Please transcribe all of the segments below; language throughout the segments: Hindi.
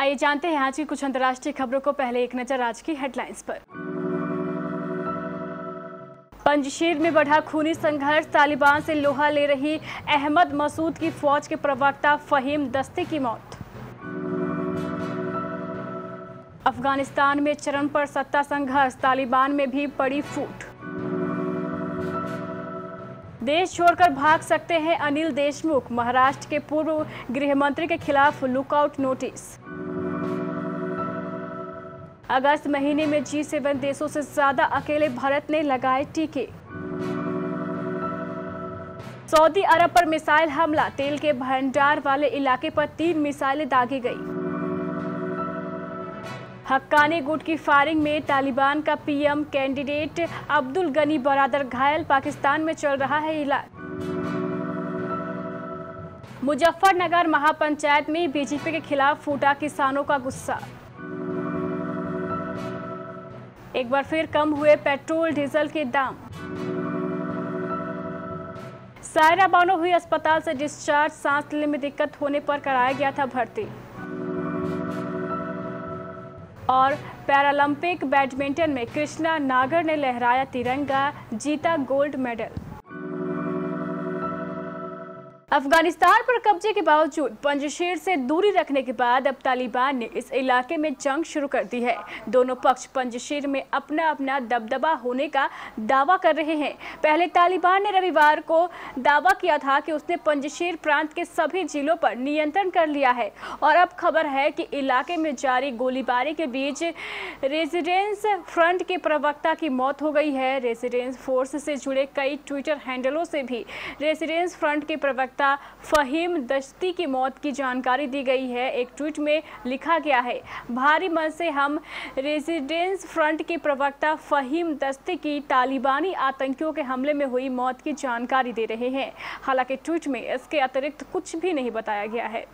आइए जानते हैं आज की कुछ अंतर्राष्ट्रीय खबरों को। पहले एक नजर आज की हेडलाइंस पर। पंजशीर में बढ़ा खूनी संघर्ष, तालिबान से लोहा ले रही अहमद मसूद की फौज के प्रवक्ता फहीम दस्ती की मौत। अफगानिस्तान में चरम पर सत्ता संघर्ष, तालिबान में भी पड़ी फूट। देश छोड़कर भाग सकते हैं अनिल देशमुख, महाराष्ट्र के पूर्व गृह मंत्री के खिलाफ लुकआउट नोटिस। अगस्त महीने में G7 देशों से ज्यादा अकेले भारत ने लगाए टीके। सऊदी अरब पर मिसाइल हमला, तेल के भंडार वाले इलाके पर 3 मिसाइलें दागी गई। हक्कानी गुट की फायरिंग में तालिबान का पीएम कैंडिडेट अब्दुल गनी बरादर घायल, पाकिस्तान में चल रहा है इलाज। मुजफ्फरनगर महापंचायत में बीजेपी के खिलाफ फूटा किसानों का गुस्सा। एक बार फिर कम हुए पेट्रोल डीजल के दाम। सायरा बानो हुई अस्पताल से डिस्चार्ज, सांस लेने में दिक्कत होने पर कराया गया था भर्ती। और पैरालंपिक बैडमिंटन में कृष्णा नागर ने लहराया तिरंगा, जीता गोल्ड मेडल। अफगानिस्तान पर कब्जे के बावजूद पंजशीर से दूरी रखने के बाद अब तालिबान ने इस इलाके में जंग शुरू कर दी है। दोनों पक्ष पंजशीर में अपना अपना दबदबा होने का दावा कर रहे हैं। पहले तालिबान ने रविवार को दावा किया था कि उसने पंजशीर प्रांत के सभी जिलों पर नियंत्रण कर लिया है और अब खबर है कि इलाके में जारी गोलीबारी के बीच रेजिडेंस फ्रंट के प्रवक्ता की मौत हो गई है। रेजिडेंस फोर्स से जुड़े कई ट्विटर हैंडलों से भी रेजिडेंस फ्रंट के प्रवक्ता फहीम दस्ती की मौत की जानकारी दी गई है। एक ट्वीट में लिखा गया है, भारी मन से हम रेजिडेंस फ्रंट के प्रवक्ता फहीम दस्ती की तालिबानी आतंकियों के हमले में हुई मौत की जानकारी दे रहे हैं। हालांकि ट्वीट में इसके अतिरिक्त कुछ भी नहीं बताया गया है।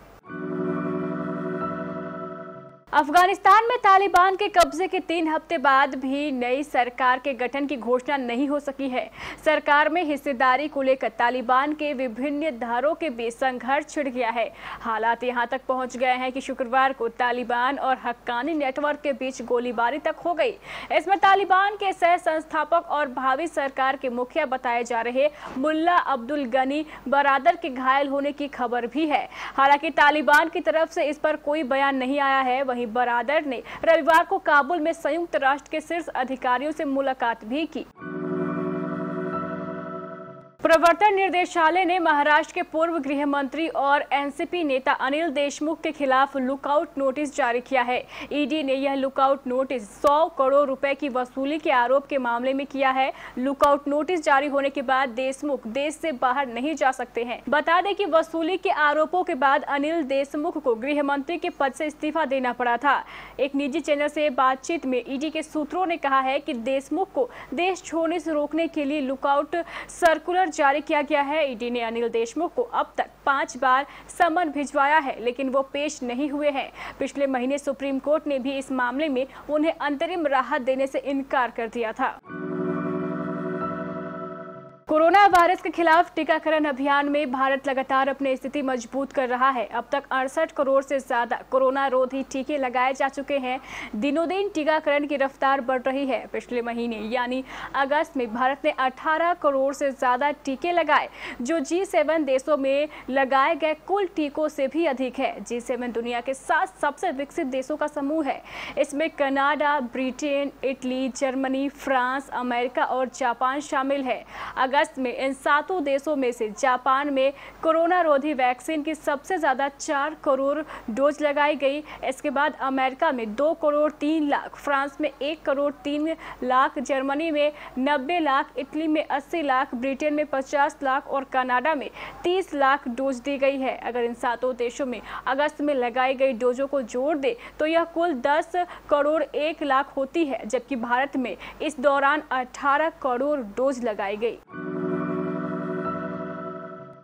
अफगानिस्तान में तालिबान के कब्जे के 3 हफ्ते बाद भी नई सरकार के गठन की घोषणा नहीं हो सकी है। सरकार में हिस्सेदारी को लेकर तालिबान के विभिन्न धारों के बीच संघर्ष छिड़ गया है। हालात यहां तक पहुंच गए हैं कि शुक्रवार को तालिबान और हक्कानी नेटवर्क के बीच गोलीबारी तक हो गई। इसमें तालिबान के सह संस्थापक और भावी सरकार के मुखिया बताए जा रहे मुल्ला अब्दुल गनी बरादर के घायल होने की खबर भी है। हालांकि तालिबान की तरफ से इस पर कोई बयान नहीं आया है। वहीं बरादर ने रविवार को काबुल में संयुक्त राष्ट्र के शीर्ष अधिकारियों से मुलाकात भी की। प्रवर्तन निर्देशालय ने महाराष्ट्र के पूर्व गृह मंत्री और एनसीपी नेता अनिल देशमुख के खिलाफ लुकआउट नोटिस जारी किया है। ईडी ने यह लुकआउट नोटिस 100 करोड़ रुपए की वसूली के आरोप के मामले में किया है। लुकआउट नोटिस जारी होने के बाद देशमुख देश से बाहर नहीं जा सकते हैं। बता दें कि वसूली के आरोपों के बाद अनिल देशमुख को गृह मंत्री के पद से इस्तीफा देना पड़ा था। एक निजी चैनल से बातचीत में ईडी के सूत्रों ने कहा है कि देशमुख को देश छोड़ने से रोकने के लिए लुकआउट सर्कुलर जारी किया गया है। ईडी ने अनिल देशमुख को अब तक 5 बार समन भिजवाया है, लेकिन वो पेश नहीं हुए हैं। पिछले महीने सुप्रीम कोर्ट ने भी इस मामले में उन्हें अंतरिम राहत देने से इनकार कर दिया था। कोरोना वायरस के खिलाफ टीकाकरण अभियान में भारत लगातार अपनी स्थिति मजबूत कर रहा है। अब तक 68 करोड़ से ज्यादा कोरोना रोधी टीके लगाए जा चुके हैं। दिनों दिन टीकाकरण की रफ्तार बढ़ रही है। पिछले महीने यानी अगस्त में भारत ने 18 करोड़ से ज्यादा टीके लगाए, जो G7 देशों में लगाए गए कुल टीकों से भी अधिक है। G7 दुनिया के 7 सबसे विकसित देशों का समूह है। इसमें Canada, Britain, Italy, Germany, France, America और जापान शामिल है। अगस्त में इन 7 देशों में से जापान में कोरोना रोधी वैक्सीन की सबसे ज्यादा 4 करोड़ डोज लगाई गई। इसके बाद अमेरिका में 2 करोड़ 3 लाख, फ्रांस में 1 करोड़ 3 लाख, जर्मनी में 90 लाख, इटली में 80 लाख, ब्रिटेन में 50 लाख और कनाडा में 30 लाख डोज दी गई है। अगर इन 7 देशों में अगस्त में लगाई गई डोजों को जोड़ दे तो यह कुल 10 करोड़ 1 लाख होती है, जबकि भारत में इस दौरान 18 करोड़ डोज लगाई गई।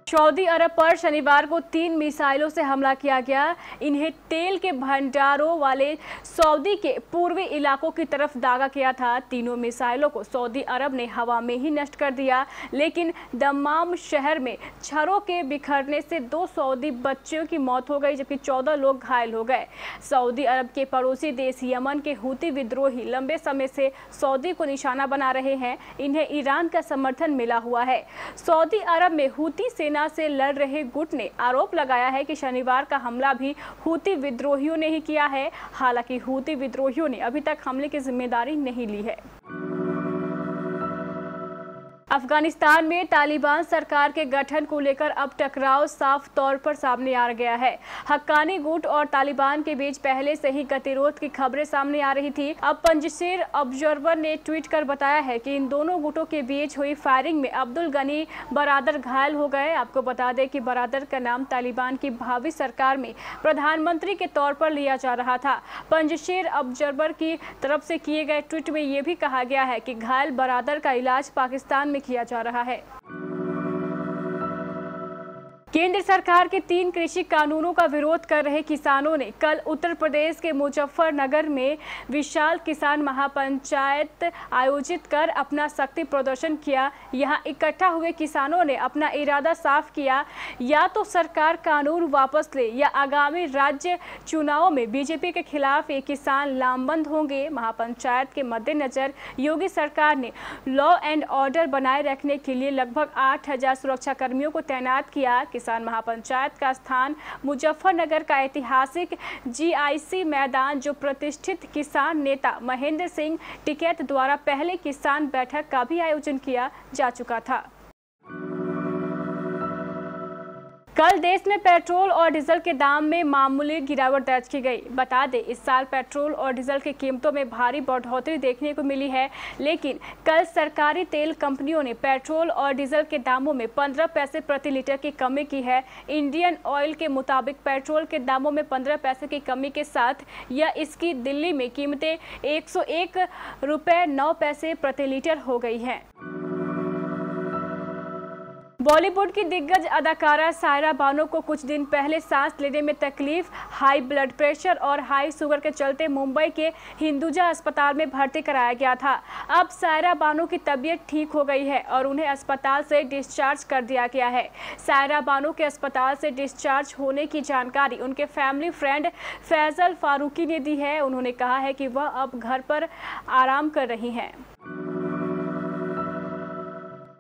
सऊदी अरब पर शनिवार को 3 मिसाइलों से हमला किया गया। इन्हें तेल के भंडारों वाले सऊदी के पूर्वी इलाकों की तरफ दागा किया था। तीनों मिसाइलों को सऊदी अरब ने हवा में ही नष्ट कर दिया, लेकिन दम्माम शहर में छर्रों के बिखरने से 2 सऊदी बच्चों की मौत हो गई, जबकि 14 लोग घायल हो गए। सऊदी अरब के पड़ोसी देश यमन के हूती विद्रोही लंबे समय से सऊदी को निशाना बना रहे हैं। इन्हें ईरान का समर्थन मिला हुआ है। सऊदी अरब में हूती सेना से लड़ रहे गुट ने आरोप लगाया है कि शनिवार का हमला भी हूती विद्रोहियों ने ही किया है। हालांकि हूती विद्रोहियों ने अभी तक हमले की जिम्मेदारी नहीं ली है। अफगानिस्तान में तालिबान सरकार के गठन को लेकर अब टकराव साफ तौर पर सामने आ गया है। हक्कानी गुट और तालिबान के बीच पहले से ही गतिरोध की खबरें सामने आ रही थी। अब पंजशीर ऑब्जर्वर ने ट्वीट कर बताया है कि इन दोनों गुटों के बीच हुई फायरिंग में अब्दुल गनी बरादर घायल हो गए। आपको बता दें कि बरादर का नाम तालिबान की भावी सरकार में प्रधानमंत्री के तौर पर लिया जा रहा था। पंजशीर ऑब्जर्वर की तरफ से किए गए ट्वीट में यह भी कहा गया है कि घायल बरादर का इलाज पाकिस्तान में किया जा रहा है। केंद्र सरकार के 3 कृषि कानूनों का विरोध कर रहे किसानों ने कल उत्तर प्रदेश के मुजफ्फरनगर में विशाल किसान महापंचायत आयोजित कर अपना शक्ति प्रदर्शन किया। यहां इकट्ठा हुए किसानों ने अपना इरादा साफ किया, या तो सरकार कानून वापस ले या आगामी राज्य चुनावों में बीजेपी के खिलाफ ये किसान लामबंद होंगे। महापंचायत के मद्देनजर योगी सरकार ने लॉ एंड ऑर्डर बनाए रखने के लिए लगभग 8000 सुरक्षा कर्मियों को तैनात किया। किसान महापंचायत का स्थान मुजफ्फरनगर का ऐतिहासिक जीआईसी मैदान, जो प्रतिष्ठित किसान नेता महेंद्र सिंह टिकैत द्वारा पहले किसान बैठक का भी आयोजन किया जा चुका था। कल देश में पेट्रोल और डीजल के दाम में मामूली गिरावट दर्ज की गई। बता दें, इस साल पेट्रोल और डीजल की कीमतों में भारी बढ़ोतरी देखने को मिली है, लेकिन कल सरकारी तेल कंपनियों ने पेट्रोल और डीजल के दामों में 15 पैसे प्रति लीटर की कमी की है। इंडियन ऑयल के मुताबिक पेट्रोल के दामों में 15 पैसे की कमी के साथ या इसकी दिल्ली में कीमतें 101 रुपये 9 पैसे प्रति लीटर हो गई हैं। बॉलीवुड की दिग्गज अदाकारा सायरा बानो को कुछ दिन पहले सांस लेने में तकलीफ, हाई ब्लड प्रेशर और हाई शुगर के चलते मुंबई के हिंदुजा अस्पताल में भर्ती कराया गया था। अब सायरा बानो की तबीयत ठीक हो गई है और उन्हें अस्पताल से डिस्चार्ज कर दिया गया है। सायरा बानो के अस्पताल से डिस्चार्ज होने की जानकारी उनके फैमिली फ्रेंड फैजल फारूकी ने दी है। उन्होंने कहा है कि वह अब घर पर आराम कर रही हैं।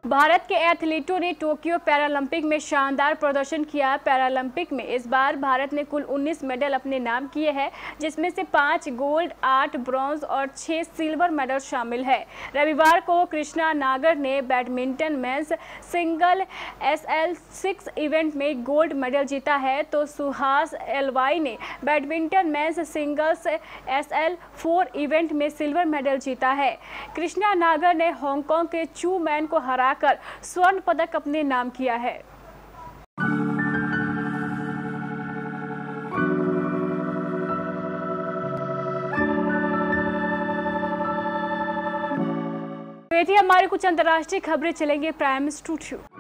भारत के एथलीटों ने टोक्यो पैरालंपिक में शानदार प्रदर्शन किया। पैरालंपिक में इस बार भारत ने कुल 19 मेडल अपने नाम किए हैं, जिसमें से 5 गोल्ड, 8 ब्रॉन्ज और 6 सिल्वर मेडल शामिल है। रविवार को कृष्णा नागर ने badminton men's single SL6 event में गोल्ड मेडल जीता है, तो सुहास एलवाई ने badminton men's singles SL4 event में सिल्वर मेडल जीता है। कृष्णा नागर ने हांगकांग के चू मैन को हरा कर स्वर्ण पदक अपने नाम किया है। ये थी हमारी कुछ अंतर्राष्ट्रीय खबरें। चलेंगे प्राइम स्टूडियो।